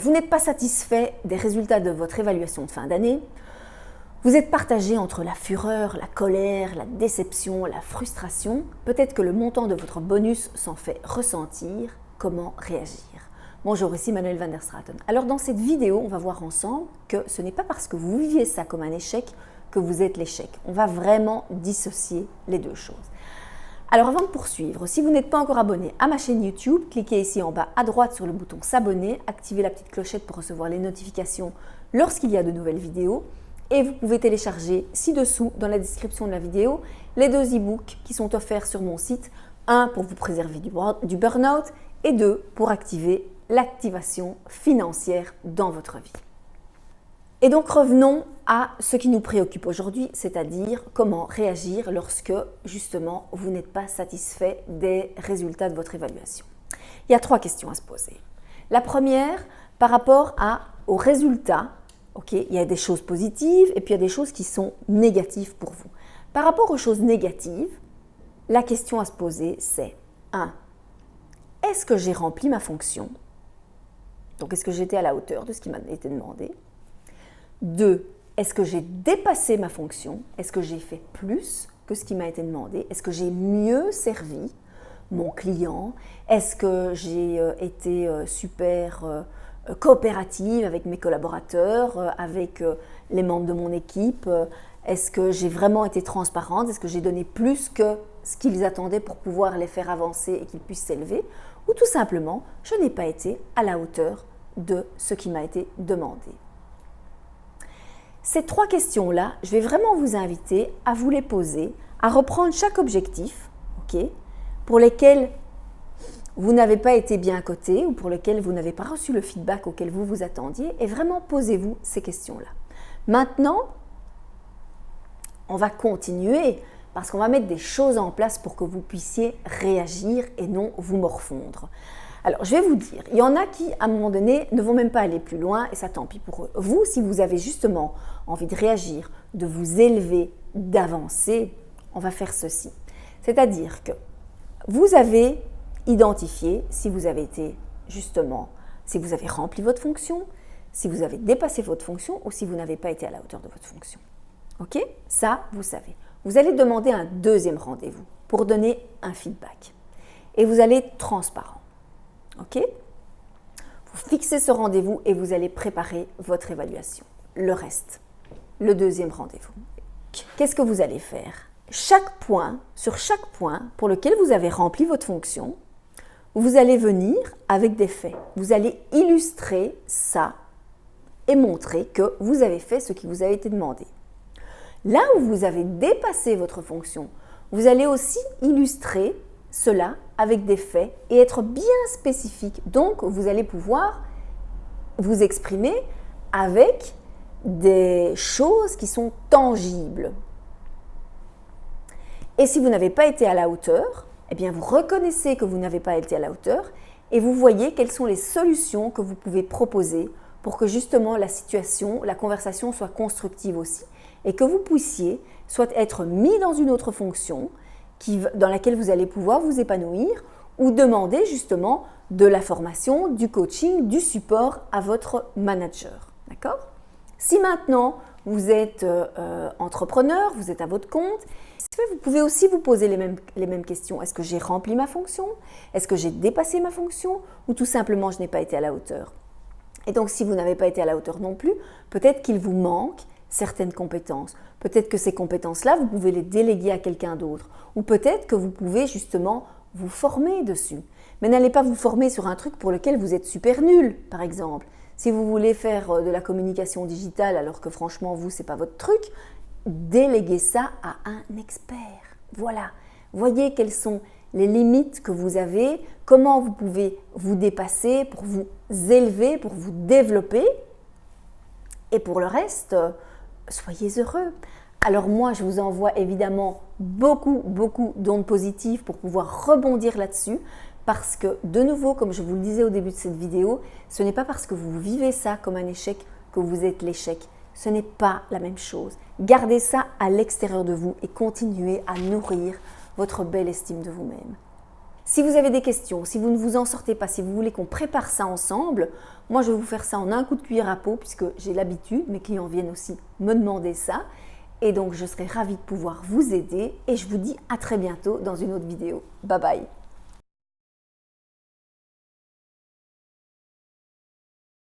vous n'êtes pas satisfait des résultats de votre évaluation de fin d'année. Vous êtes partagé entre la fureur, la colère, la déception, la frustration. Peut-être que le montant de votre bonus s'en fait ressentir. Comment réagir? Bonjour, ici Manuel van der Straten. Alors dans cette vidéo, on va voir ensemble que ce n'est pas parce que vous viviez ça comme un échec que vous êtes l'échec. On va vraiment dissocier les deux choses. Alors avant de poursuivre, si vous n'êtes pas encore abonné à ma chaîne YouTube, cliquez ici en bas à droite sur le bouton s'abonner, activez la petite clochette pour recevoir les notifications lorsqu'il y a de nouvelles vidéos. Et vous pouvez télécharger ci-dessous, dans la description de la vidéo, les 2 e-books qui sont offerts sur mon site. 1 pour vous préserver du burn-out et 2 pour activer l'activation financière dans votre vie. Et donc revenons à ce qui nous préoccupe aujourd'hui, c'est-à-dire comment réagir lorsque justement vous n'êtes pas satisfait des résultats de votre évaluation. Il y a 3 questions à se poser. La première, par rapport aux résultats. Ok, il y a des choses positives et puis il y a des choses qui sont négatives pour vous. Par rapport aux choses négatives, la question à se poser c'est 1. Est-ce que j'ai rempli ma fonction? Donc est-ce que j'étais à la hauteur de ce qui m'a été demandé? 2. Est-ce que j'ai dépassé ma fonction? Est-ce que j'ai fait plus que ce qui m'a été demandé? Est-ce que j'ai mieux servi mon client? Est-ce que j'ai été super coopérative avec mes collaborateurs, avec les membres de mon équipe? Est-ce que j'ai vraiment été transparente? Est-ce que j'ai donné plus que ce qu'ils attendaient pour pouvoir les faire avancer et qu'ils puissent s'élever? Ou tout simplement, je n'ai pas été à la hauteur de ce qui m'a été demandé? Ces 3 questions-là, je vais vraiment vous inviter à vous les poser, à reprendre chaque objectif, pour lesquels vous n'avez pas été bien coté ou pour lesquels vous n'avez pas reçu le feedback auquel vous vous attendiez, et vraiment posez-vous ces questions-là. Maintenant, on va continuer parce qu'on va mettre des choses en place pour que vous puissiez réagir et non vous morfondre. Alors, je vais vous dire, il y en a qui, à un moment donné, ne vont même pas aller plus loin et ça, tant pis pour eux. Vous, si vous avez justement envie de réagir, de vous élever, d'avancer, on va faire ceci. C'est-à-dire que vous avez identifié si vous avez été justement, si vous avez rempli votre fonction, si vous avez dépassé votre fonction ou si vous n'avez pas été à la hauteur de votre fonction. Ok? Ça, vous savez. Vous allez demander un 2e rendez-vous pour donner un feedback. Et vous allez être transparent. Ok? Vous fixez ce rendez-vous et vous allez préparer votre évaluation. Le reste, le 2e rendez-vous. Qu'est-ce que vous allez faire? Sur chaque point pour lequel vous avez rempli votre fonction, vous allez venir avec des faits. Vous allez illustrer ça et montrer que vous avez fait ce qui vous a été demandé. Là où vous avez dépassé votre fonction, vous allez aussi illustrer cela avec des faits et être bien spécifique. Donc, vous allez pouvoir vous exprimer avec des choses qui sont tangibles. Et si vous n'avez pas été à la hauteur, eh bien vous reconnaissez que vous n'avez pas été à la hauteur et vous voyez quelles sont les solutions que vous pouvez proposer pour que justement la situation, la conversation soit constructive aussi et que vous puissiez soit être mis dans une autre fonction dans laquelle vous allez pouvoir vous épanouir ou demander justement de la formation, du coaching, du support à votre manager. D'accord ? Si maintenant vous êtes entrepreneur, vous êtes à votre compte, vous pouvez aussi vous poser les mêmes questions. Est-ce que j'ai rempli ma fonction? Est-ce que j'ai dépassé ma fonction? Ou tout simplement je n'ai pas été à la hauteur? Et donc si vous n'avez pas été à la hauteur non plus, peut-être qu'il vous manque certaines compétences. Peut-être que ces compétences-là, vous pouvez les déléguer à quelqu'un d'autre. Ou peut-être que vous pouvez justement vous former dessus. Mais n'allez pas vous former sur un truc pour lequel vous êtes super nul, par exemple. Si vous voulez faire de la communication digitale alors que franchement, vous, ce n'est pas votre truc, déléguez ça à un expert. Voilà. Voyez quelles sont les limites que vous avez, comment vous pouvez vous dépasser pour vous élever, pour vous développer. Et pour le reste, soyez heureux. Alors moi, je vous envoie évidemment beaucoup d'ondes positives pour pouvoir rebondir là-dessus. Parce que, de nouveau, comme je vous le disais au début de cette vidéo, ce n'est pas parce que vous vivez ça comme un échec que vous êtes l'échec. Ce n'est pas la même chose. Gardez ça à l'extérieur de vous et continuez à nourrir votre belle estime de vous-même. Si vous avez des questions, si vous ne vous en sortez pas, si vous voulez qu'on prépare ça ensemble, moi je vais vous faire ça en un coup de cuillère à peau puisque j'ai l'habitude, mes clients viennent aussi me demander ça. Et donc je serai ravie de pouvoir vous aider et je vous dis à très bientôt dans une autre vidéo. Bye bye.